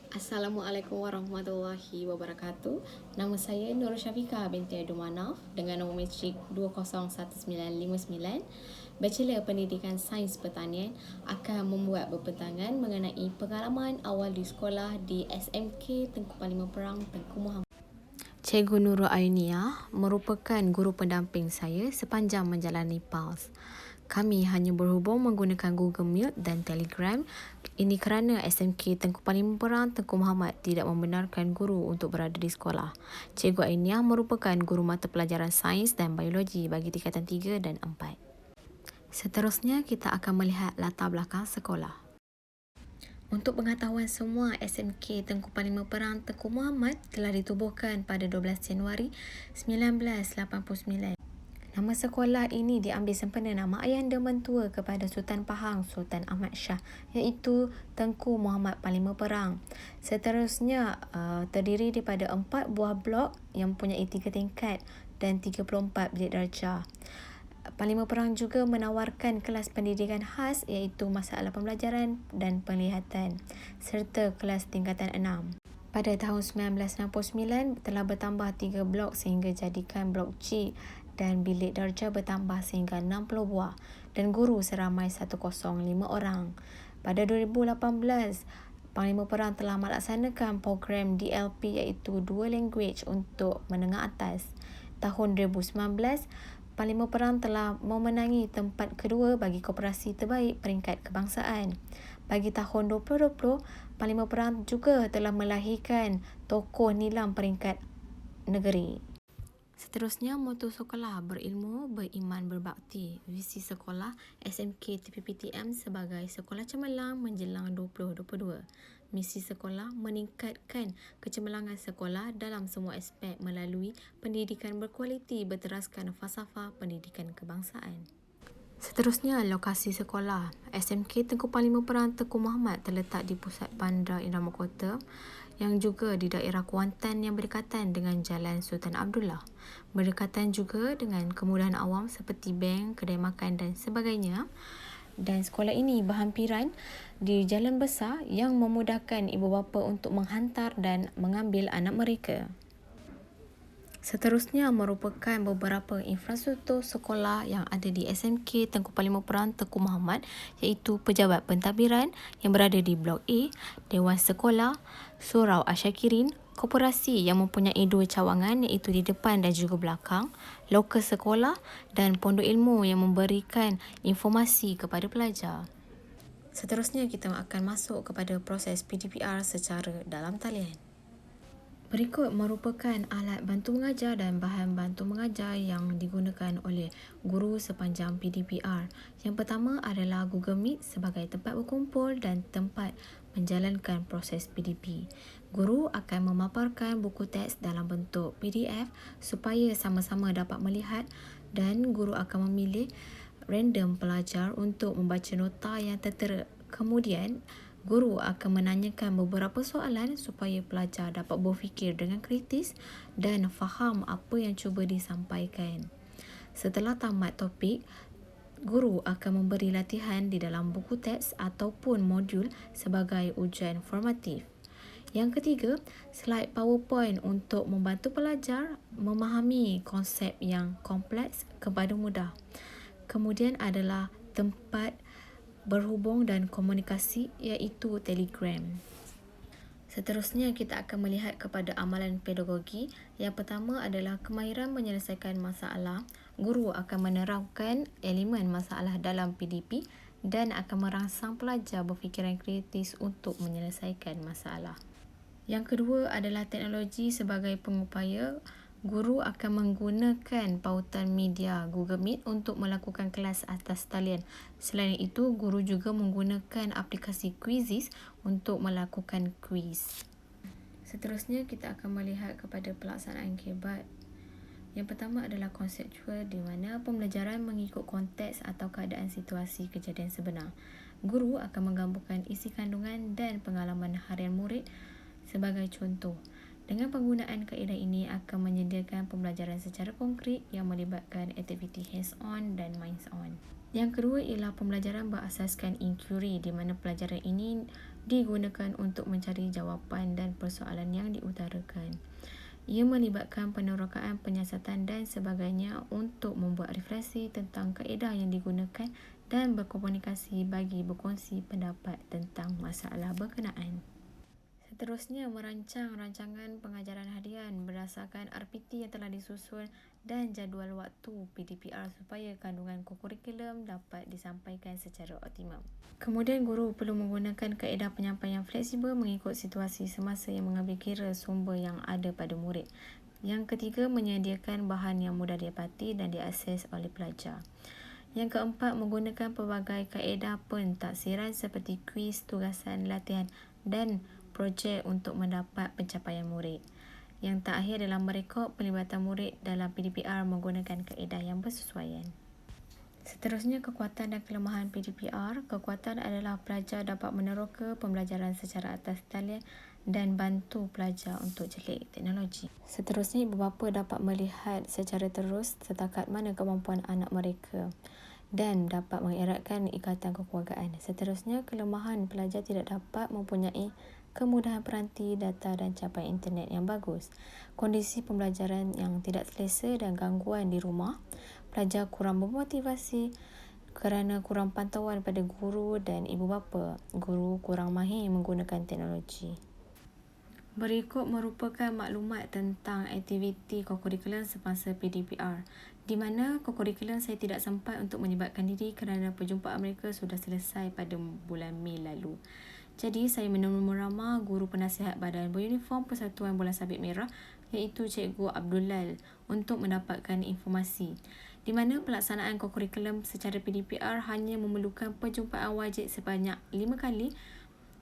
Assalamualaikum warahmatullahi wabarakatuh. Nama saya Nur Syafiqah binti Abdul Manaf dengan nombor matrik 201959. Bachelor Pendidikan Sains Pertanian akan membuat berpetangan mengenai pengalaman awal di sekolah di SMK Tengku Panglima Perang Tengku Muhammad. Cikgu Nurul Ayunia merupakan guru pendamping saya sepanjang menjalani PALS. Kami hanya berhubung menggunakan Google Meet dan Telegram. Ini kerana SMK Tengku Panglima Perang Tengku Muhammad tidak membenarkan guru untuk berada di sekolah. Cikgu Ainia merupakan guru mata pelajaran sains dan biologi bagi tingkatan 3 dan 4. Seterusnya kita akan melihat latar belakang sekolah. Untuk pengetahuan semua, SMK Tengku Panglima Perang Tengku Muhammad telah ditubuhkan pada 12 Januari 1989. Nama sekolah ini diambil sempena nama ayahanda mentua kepada Sultan Pahang, Sultan Ahmad Shah, iaitu Tengku Muhammad Panglima Perang. Seterusnya terdiri daripada 4 buah blok yang mempunyai 3 tingkat dan 34 bilik darjah. Panglima Perang juga menawarkan kelas pendidikan khas iaitu masalah pembelajaran dan penglihatan serta kelas tingkatan 6. Pada tahun 1969 telah bertambah 3 blok sehingga jadikan blok G dan bilik darjah bertambah sehingga 60 buah dan guru seramai 105 orang. Pada 2018, Panglima Perang telah melaksanakan program DLP iaitu Dual Language untuk menengah atas. Tahun 2019, Panglima Perang telah memenangi tempat kedua bagi koperasi terbaik peringkat kebangsaan. Bagi tahun 2020, Panglima Perang juga telah melahirkan tokoh nilam peringkat negeri. Seterusnya, moto sekolah berilmu, beriman, berbakti. Visi sekolah SMK TPPTM sebagai sekolah cemerlang menjelang 2022. Misi sekolah meningkatkan kecemerlangan sekolah dalam semua aspek melalui pendidikan berkualiti berteraskan falsafah pendidikan kebangsaan. Seterusnya, lokasi sekolah. SMK Tengku Panglima Perang Tengku Muhammad terletak di pusat bandar Irama Kota yang juga di daerah Kuantan yang berdekatan dengan Jalan Sultan Abdullah. Berdekatan juga dengan kemudahan awam seperti bank, kedai makan dan sebagainya. Dan sekolah ini berhampiran di jalan besar yang memudahkan ibu bapa untuk menghantar dan mengambil anak mereka. Seterusnya merupakan beberapa infrastruktur sekolah yang ada di SMK Tengku Panglima Perang Tengku Muhammad iaitu Pejabat Pentadbiran yang berada di Blok A, Dewan Sekolah, Surau Asyakirin, koperasi yang mempunyai 2 cawangan iaitu di depan dan juga belakang, lokal sekolah dan pondok ilmu yang memberikan informasi kepada pelajar. Seterusnya kita akan masuk kepada proses PDPR secara dalam talian. Berikut merupakan alat bantu mengajar dan bahan bantu mengajar yang digunakan oleh guru sepanjang PDPR. Yang pertama adalah Google Meet sebagai tempat berkumpul dan tempat menjalankan proses PDP. Guru akan memaparkan buku teks dalam bentuk PDF supaya sama-sama dapat melihat dan guru akan memilih random pelajar untuk membaca nota yang tertera. Kemudian, guru akan menanyakan beberapa soalan supaya pelajar dapat berfikir dengan kritis dan faham apa yang cuba disampaikan. Setelah tamat topik, guru akan memberi latihan di dalam buku teks ataupun modul sebagai ujian formatif. Yang ketiga, slide PowerPoint untuk membantu pelajar memahami konsep yang kompleks kepada mudah. Kemudian adalah tempat berhubung dan komunikasi iaitu Telegram. Seterusnya kita akan melihat kepada amalan pedagogi. Yang pertama adalah kemahiran menyelesaikan masalah. Guru akan menerangkan elemen masalah dalam PDP dan akan merangsang pelajar berfikiran kritis untuk menyelesaikan masalah. Yang kedua adalah teknologi sebagai pengupaya. Guru akan menggunakan pautan media Google Meet untuk melakukan kelas atas talian. Selain itu, guru juga menggunakan aplikasi Quizizz untuk melakukan kuis. Seterusnya, kita akan melihat kepada pelaksanaan KBAT. Yang pertama adalah konseptual di mana pembelajaran mengikut konteks atau keadaan situasi kejadian sebenar. Guru akan menggambarkan isi kandungan dan pengalaman harian murid sebagai contoh. Dengan penggunaan kaedah ini akan menyediakan pembelajaran secara konkret yang melibatkan aktiviti hands-on dan minds-on. Yang kedua ialah pembelajaran berasaskan inquiry di mana pelajaran ini digunakan untuk mencari jawapan dan persoalan yang diutarakan. Ia melibatkan penerokaan, penyiasatan dan sebagainya untuk membuat refleksi tentang kaedah yang digunakan dan berkomunikasi bagi berkongsi pendapat tentang masalah berkenaan. Seterusnya, merancang rancangan pengajaran harian berdasarkan RPT yang telah disusun dan jadual waktu PDPR supaya kandungan kokurikulum dapat disampaikan secara optimum. Kemudian, guru perlu menggunakan kaedah penyampaian fleksibel mengikut situasi semasa yang mengambil kira sumber yang ada pada murid. Yang ketiga, menyediakan bahan yang mudah didapati dan diakses oleh pelajar. Yang keempat, menggunakan pelbagai kaedah pentaksiran seperti kuis, tugasan, latihan dan projek untuk mendapat pencapaian murid. Yang terakhir adalah merekod pelibatan murid dalam PDPR menggunakan kaedah yang bersesuaian. Seterusnya, kekuatan dan kelemahan PDPR. Kekuatan adalah pelajar dapat meneroka pembelajaran secara atas talian dan bantu pelajar untuk celik teknologi. Seterusnya, ibu bapa dapat melihat secara terus setakat mana kemampuan anak mereka dan dapat mengeratkan ikatan kekeluargaan. Seterusnya, kelemahan pelajar tidak dapat mempunyai kemudahan peranti, data dan capaian internet yang bagus. Kondisi pembelajaran yang tidak selesa dan gangguan di rumah. Pelajar kurang bermotivasi kerana kurang pantauan pada guru dan ibu bapa. Guru kurang mahir menggunakan teknologi. Berikut merupakan maklumat tentang aktiviti kokurikulum semasa PDPR, di mana kokurikulum saya tidak sempat untuk menyebabkan diri kerana perjumpaan mereka sudah selesai pada bulan Mei lalu. Jadi, saya menemui ramah guru penasihat badan beruniform Persatuan Bola Sabit Merah iaitu Cikgu Abdullah untuk mendapatkan informasi, di mana pelaksanaan kokurikulum secara PDPR hanya memerlukan perjumpaan wajib sebanyak 5 kali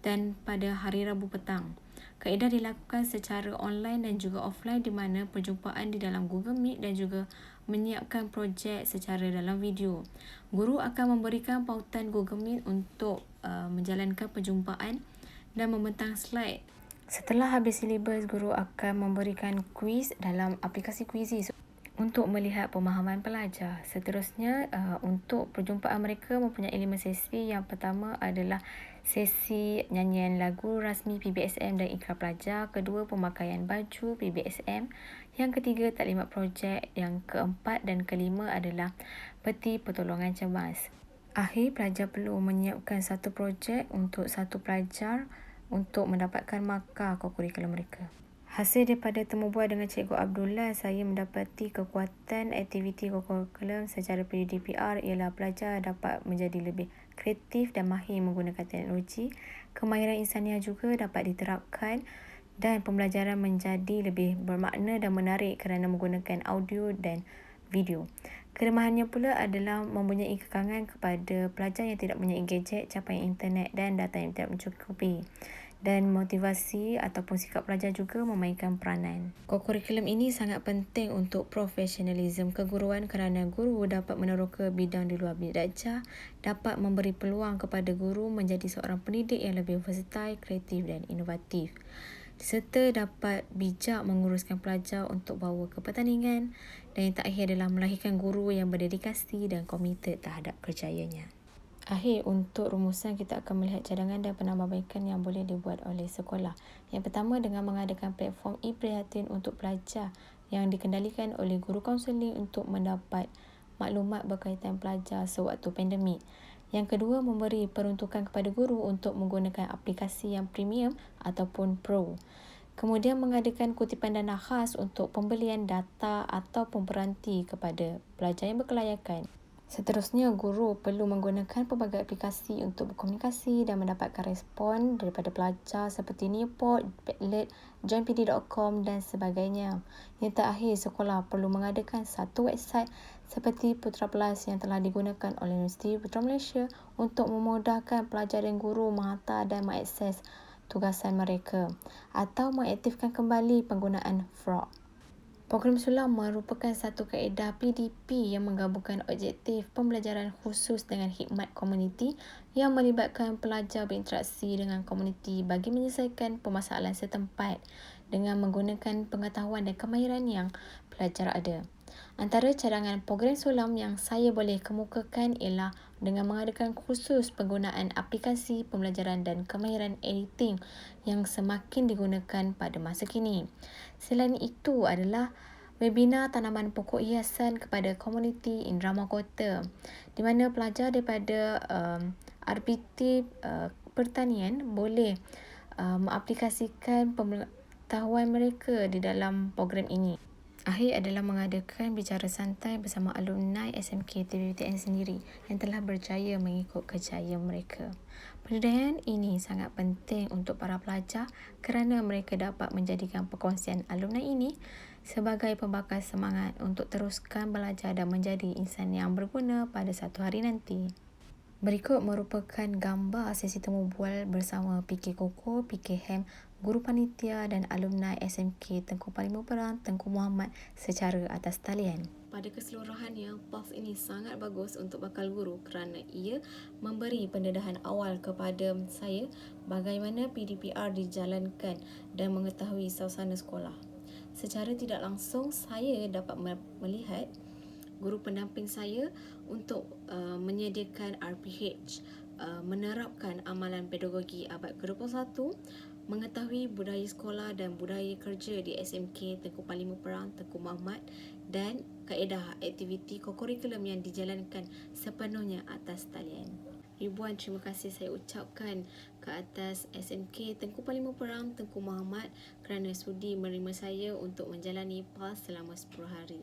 dan pada hari Rabu petang. Kaedah dilakukan secara online dan juga offline, di mana perjumpaan di dalam Google Meet dan juga menyiapkan projek secara dalam video. Guru akan memberikan pautan Google Meet untuk menjalankan perjumpaan dan membentang slide. Setelah habis silibus, guru akan memberikan kuis dalam aplikasi Quizizz untuk melihat pemahaman pelajar. Seterusnya, untuk perjumpaan mereka mempunyai 5 sesi. Yang pertama adalah sesi nyanyian lagu rasmi PBSM dan ikrar pelajar. Kedua, pemakaian baju PBSM. Yang ketiga, taklimat projek. Yang keempat dan kelima adalah peti pertolongan cemas. Akhir, pelajar perlu menyiapkan satu projek untuk satu pelajar untuk mendapatkan markah kokurikulum mereka. Hasil daripada temu bual dengan Cikgu Abdullah, saya mendapati kekuatan aktiviti kokurikulum secara PDPR ialah pelajar dapat menjadi lebih kreatif dan mahir menggunakan teknologi. Kemahiran insaniah juga dapat diterapkan dan pembelajaran menjadi lebih bermakna dan menarik kerana menggunakan audio dan video. Kelemahannya pula adalah mempunyai kekangan kepada pelajar yang tidak mempunyai gadget, capaian internet dan data yang tidak mencukupi. Dan motivasi ataupun sikap pelajar juga memainkan peranan. Kokurikulum ini sangat penting untuk profesionalisme keguruan kerana guru dapat meneroka bidang di luar darjah, dapat memberi peluang kepada guru menjadi seorang pendidik yang lebih versatile, kreatif dan inovatif, serta dapat bijak menguruskan pelajar untuk bawa ke pertandingan, dan yang terakhir adalah melahirkan guru yang berdedikasi dan komited terhadap kerjayanya. Akhir, untuk rumusan kita akan melihat cadangan dan penambahbaikan yang boleh dibuat oleh sekolah. Yang pertama, dengan mengadakan platform e-prihatin untuk pelajar yang dikendalikan oleh guru kaunseling untuk mendapat maklumat berkaitan pelajar sewaktu pandemik. Yang kedua, memberi peruntukan kepada guru untuk menggunakan aplikasi yang premium ataupun pro. Kemudian, mengadakan kutipan dana khas untuk pembelian data atau peranti kepada pelajar yang berkelayakan. Seterusnya, guru perlu menggunakan pelbagai aplikasi untuk berkomunikasi dan mendapatkan respon daripada pelajar seperti Nearpod, Padlet, joinpd.com dan sebagainya. Yang terakhir, sekolah perlu mengadakan satu website seperti Putra Plus yang telah digunakan oleh Universiti Putra Malaysia untuk memudahkan pelajar dan guru menghantar dan mengakses tugasan mereka atau mengaktifkan kembali penggunaan Frog. Program sulam merupakan satu kaedah PDP yang menggabungkan objektif pembelajaran khusus dengan khidmat komuniti yang melibatkan pelajar berinteraksi dengan komuniti bagi menyelesaikan permasalahan setempat dengan menggunakan pengetahuan dan kemahiran yang pelajar ada. Antara cadangan program sulam yang saya boleh kemukakan ialah dengan mengadakan kursus penggunaan aplikasi pembelajaran dan kemahiran editing yang semakin digunakan pada masa kini. Selain itu adalah webinar tanaman pokok hiasan kepada komuniti Indrama Kota, di mana pelajar daripada RPT Pertanian boleh mengaplikasikan pengetahuan mereka di dalam program ini. Akhir adalah mengadakan bicara santai bersama alumni SMK TVPTN sendiri yang telah berjaya mengikut kejayaan mereka. Pendidikan ini sangat penting untuk para pelajar kerana mereka dapat menjadikan perkongsian alumni ini sebagai pembakar semangat untuk teruskan belajar dan menjadi insan yang berguna pada satu hari nanti. Berikut merupakan gambar sesi temu bual bersama PK Koko, PK Hem, guru panitia dan alumni SMK Tengku Parlimen Perang Tengku Muhammad secara atas talian. Pada keseluruhannya, PALS ini sangat bagus untuk bakal guru kerana ia memberi pendedahan awal kepada saya bagaimana PDPR dijalankan dan mengetahui suasana sekolah. Secara tidak langsung, saya dapat melihat guru pendamping saya untuk menyediakan RPH, menerapkan amalan pedagogi abad ke-21, mengetahui budaya sekolah dan budaya kerja di SMK Tengku Parlimen Perang Tengku Muhammad dan kaedah aktiviti kokurikulum yang dijalankan sepenuhnya atas talian. Ribuan terima kasih saya ucapkan ke atas SMK Tengku Parlimen Perang Tengku Muhammad kerana sudi menerima saya untuk menjalani PALS selama 10 hari.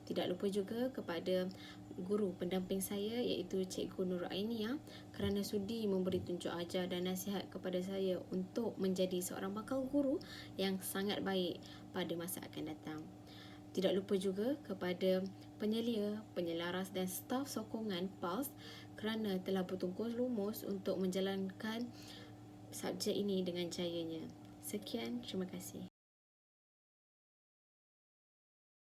Tidak lupa juga kepada guru pendamping saya iaitu Cikgu Nur Ainia kerana sudi memberi tunjuk ajar dan nasihat kepada saya untuk menjadi seorang bakal guru yang sangat baik pada masa akan datang. Tidak lupa juga kepada penyelia, penyelaras dan staf sokongan PALS kerana telah bertungkus lumus untuk menjalankan subjek ini dengan jayanya. Sekian, terima kasih.